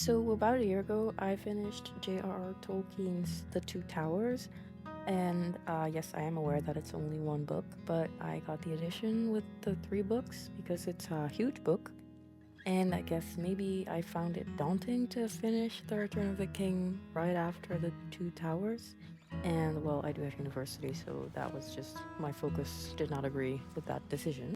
So, about a year ago, I finished J.R.R. Tolkien's The Two Towers, and yes, I am aware that it's only one book, but I got the edition with the three books because it's a huge book, and I guess maybe I found it daunting to finish The Return of the King right after The Two Towers. And well, I do have university, so that was just my focus did not agree with that decision.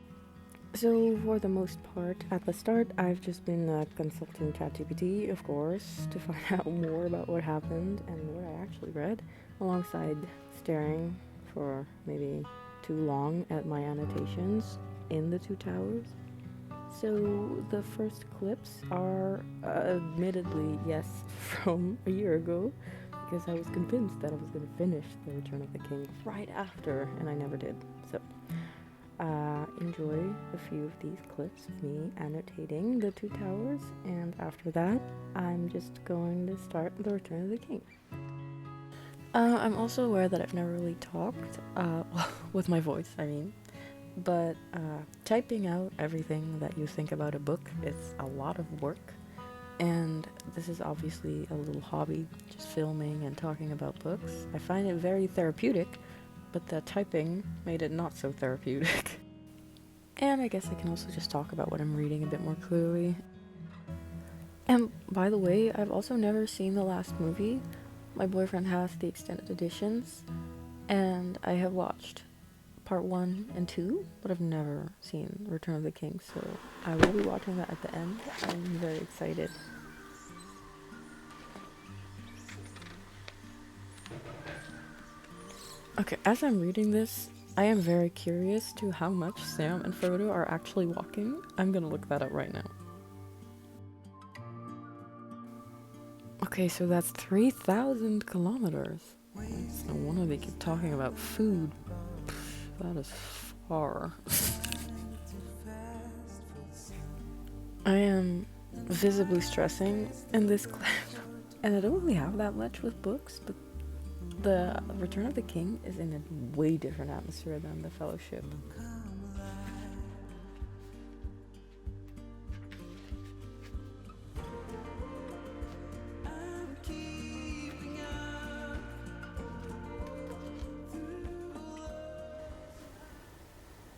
So, for the most part, at the start, I've just been consulting ChatGPT, of course, to find out more about what happened and what I actually read, alongside staring for maybe too long at my annotations in the Two Towers. So, the first clips are admittedly, yes, from a year ago, because I was convinced that I was going to finish The Return of the King right after, and I never did. So, enjoy a few of these clips of me annotating the Two Towers, and after that, I'm just going to start The Return of the King. I'm also aware that I've never really talked, with my voice, I mean, but typing out everything that you think about a book is a lot of work, and this is obviously a little hobby, just filming and talking about books. I find it very therapeutic, but the typing made it not so therapeutic. And I guess I can also just talk about what I'm reading a bit more clearly. And by the way, I've also never seen the last movie. My boyfriend has the extended editions, and I have watched part 1 and 2, but I've never seen Return of the King, so I will be watching that at the end. I'm very excited. Okay, as I'm reading this, I am very curious to how much Sam and Frodo are actually walking. I'm gonna look that up right now. Okay, so that's 3,000 kilometers. It's no wonder they keep talking about food. That is far. I am visibly stressing in this clip, and I don't really have that much with books, but the Return of the King is in a way different atmosphere than The Fellowship.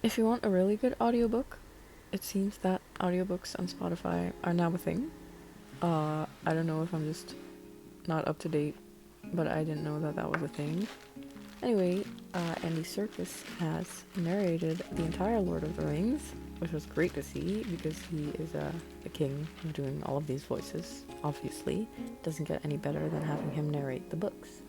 If you want a really good audiobook, it seems that audiobooks on Spotify are now a thing. I don't know if I'm just not up to date, but I didn't know that that was a thing. Anyway, Andy Serkis has narrated the entire Lord of the Rings, which was great to see because he is the king of doing all of these voices. Obviously, doesn't get any better than having him narrate the books.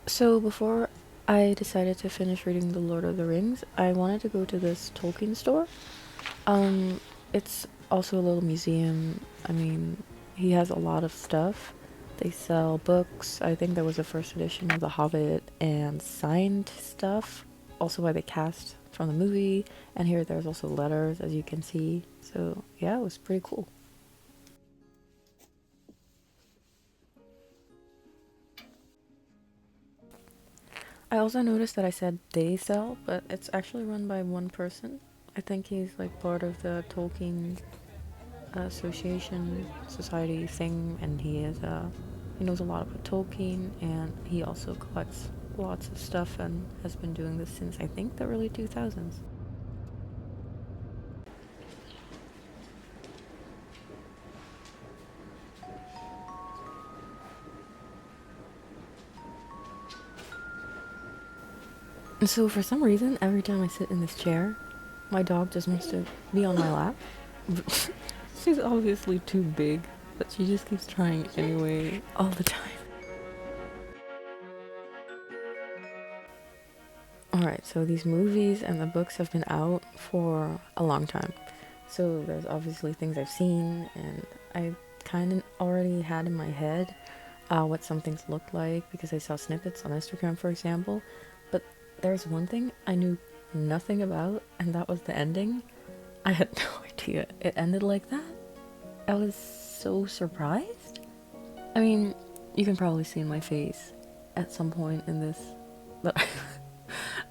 So before I decided to finish reading The Lord of the Rings, I wanted to go to this Tolkien store. It's also a little museum. I mean, he has a lot of stuff. They sell books. I think there was a first edition of The Hobbit and signed stuff, also by the cast from the movie. And here there's also letters, as you can see. So yeah, it was pretty cool. I also noticed that I said they sell, but it's actually run by one person. I think he's like part of the Tolkien association society thing, and he knows a lot about Tolkien, and he also collects lots of stuff and has been doing this since I think the early 2000s. And so for some reason, every time I sit in this chair, my dog just wants to be on my lap. She's obviously too big, but she just keeps trying anyway all the time. Alright, so these movies and the books have been out for a long time. So there's obviously things I've seen, and I kind of already had in my head what some things looked like because I saw snippets on Instagram, for example. But there's one thing I knew nothing about, and that was the ending. I had no idea it ended like that. I was so surprised. I mean, you can probably see in my face at some point in this that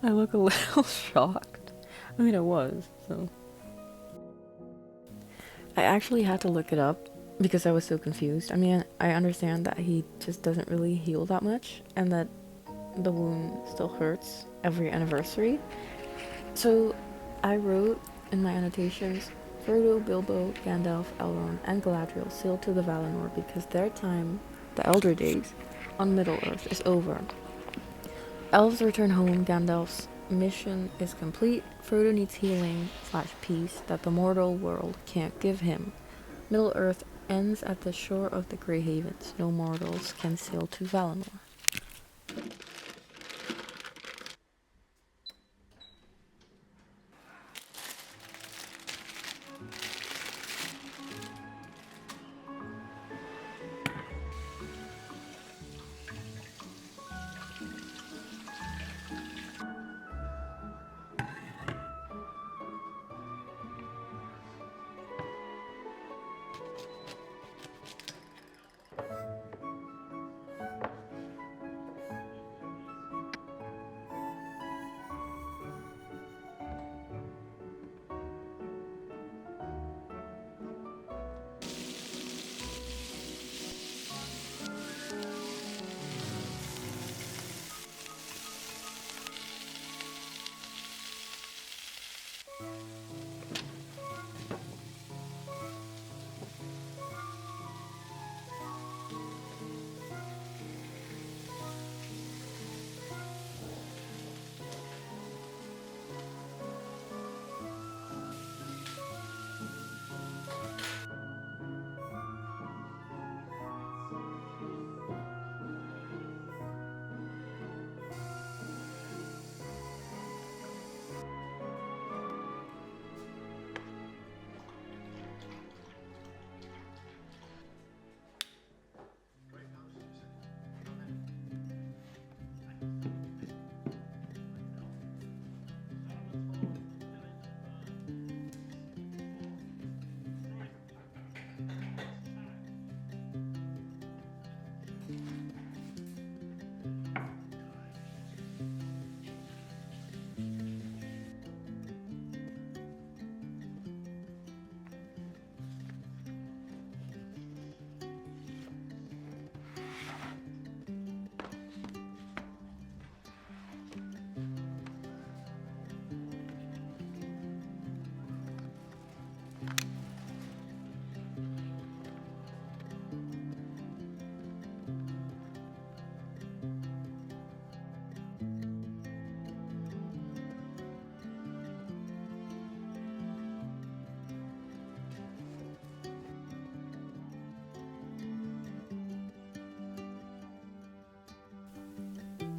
I look a little shocked. I mean, I was, so. I actually had to look it up because I was so confused. I mean, I understand that he just doesn't really heal that much and that the wound still hurts every anniversary. So I wrote in my annotations Frodo, Bilbo, Gandalf, Elrond, and Galadriel sailed to the Valinor because their time, the Elder Days, on Middle-earth is over. Elves return home, Gandalf's mission is complete. Frodo needs healing slash peace that the mortal world can't give him. Middle-earth ends at the shore of the Grey Havens. No mortals can sail to Valinor.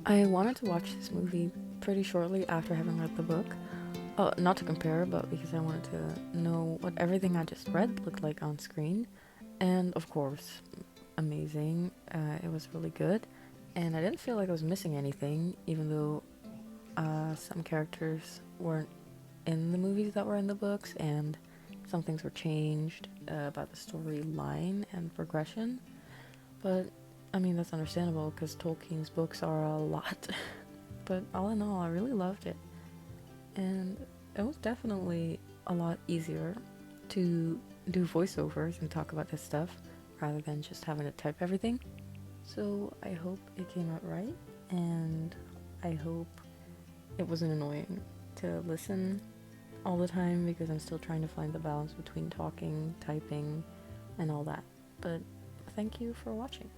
I wanted to watch this movie pretty shortly after having read the book. Oh, not to compare, but because I wanted to know what everything I just read looked like on screen. And of course, amazing. It was really good. And I didn't feel like I was missing anything, even though some characters weren't in the movies that were in the books, and some things were changed about the storyline and progression. But I mean, that's understandable because Tolkien's books are a lot. But all in all, I really loved it. And it was definitely a lot easier to do voiceovers and talk about this stuff rather than just having to type everything. So I hope it came out right, and I hope it wasn't annoying to listen all the time because I'm still trying to find the balance between talking, typing, and all that. But thank you for watching.